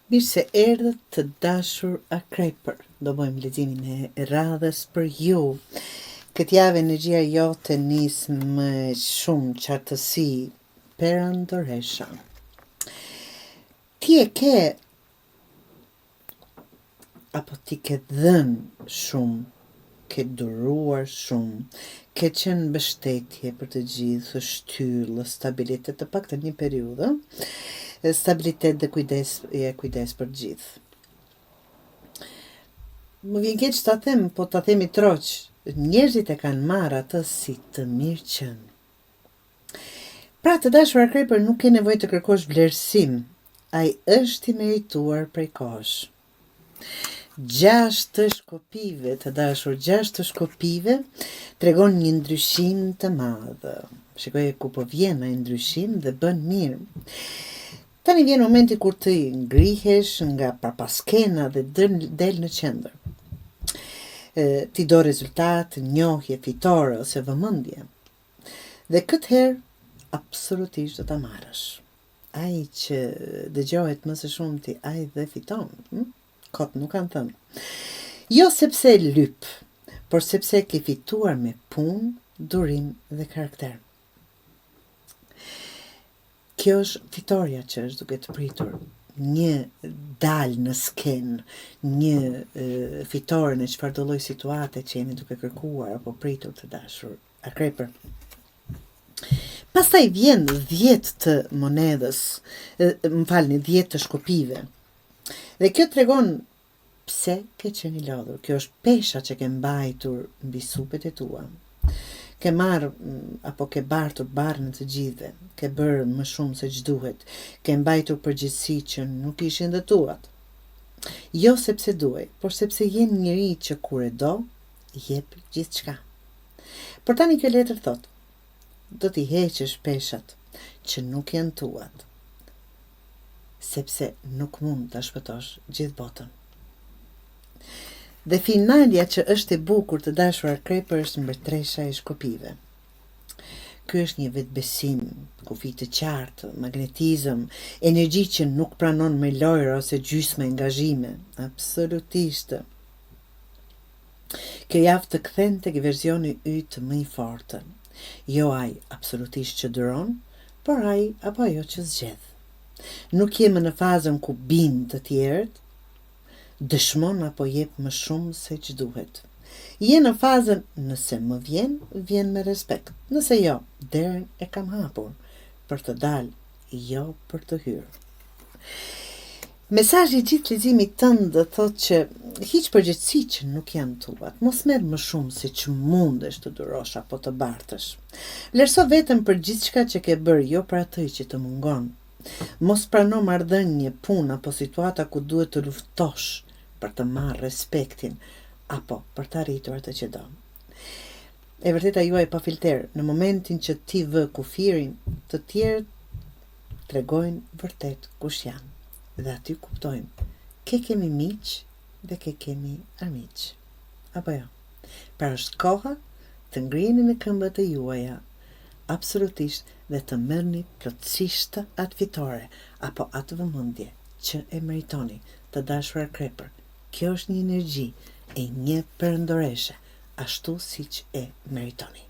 Mirë se erdhët të dashur Akrepër. Do bëjmë leximin e radhës për ju. Këtë javë energjia jote nisë me shumë qartësi perandoresha. Ti e ke apo ti ke dhënë shumë, ke duruar shumë, ke qenë mbështetje për të gjithë, shtyllë, stabilitet, të paktën një periudhë, stabilitet dhe kujdes për gjithë. Më vjen keq ta them, po ta themi troq, njerëzit e kanë marrë atë si të mirë qenë. Pra të dashur Akrepër, nuk ke nevojë të kërkosh vlerësim, ai është i merituar prej kohësh. 6 të shkopive, të dashur, 6 të shkopive tregon një ndryshim të madh. Shikoj ku po vjen ai ndryshim dhe bën mirë. Tani vjen momenti kur të ngrihesh nga prapaskena dhe del në qendër. Ti do rezultat, njohje, fitore ose vëmendje. Dhe këtë herë absolutisht do ta marrësh. Ai që dëgjohet më së shumti, ai dhe fiton. Kot nuk kanë thënë. Jo sepse lyp, por sepse ke fituar me punë, durim dhe karakter. Kjo është fitoria që është duke të pritur. Një dal në skenë, një fitore në çfarëdo lloj situate që jeni duke kërkuar apo pritur të dashur Akrepër. Pastaj vjen 10 të monedhës, 10 të shkopive. Dhe kjo tregon pse ke qenë i lodhur. Kjo është pesha që ke mbajtur mbi supet e tua. Ke marrë apo ke bartur barrën të gjithëve, ke bërë më shumë se ç'duhet, ke mbajtur përgjegjësi që nuk ishin dhe tuat. Jo sepse duaj, por sepse je një njeri që kur e do, jep gjithçka. Por tani kjo letër thot, do t'i heqësh peshat që nuk janë tuat, sepse nuk mund ta shpëtosh gjithë botën. Dhe finalja që është e bukur të dashur Akrepër është mbretëresha e shkopive. Ky është një vetbesim, kufi të qartë, magnetizëm, energji që nuk pranon me lojra ose gjysmë angazhime, absolutisht. Kjo javë të kthen tek versioni yt më i fortë. Jo ai absolutisht që duron, por ai apo ajo që zgjedh. Nuk je më në fazën ku bind të tjerët, dëshmon apo jep më shumë se ç'duhet. Je në fazën nëse më vjen me respekt. Nëse jo, derën e kam hapur për të dalë, jo për të hyrë. Mesazhi i gjithë leximit tënd do thotë që hiq përgjegjësi që nuk janë tuat. Mos merr më shumë se ç'mundesh të durosh apo të bartësh. Vlerëso veten për gjithçka që ke bërë, jo për atë që të mungon. Mos prano marrëdhënie, punë apo situata ku duhet të luftosh për të marrë respektin, apo për të arritur atë që do. E vërteta juaj pa filter, në momentin që ti vë kufirin, të tjerët tregojnë vërtet kush janë. Dhe aty kuptojmë, ke kemi miq dhe ke kemi armiq. Apo jo? Pra është koha të ngriheni në këmbët e juaja, absolutisht, dhe të merrni plotësisht atë fitore, apo atë vëmendje që e meritoni, të dashur Akrepër. Kjo është një energji e një perandoreshe, ashtu siç e meritoni.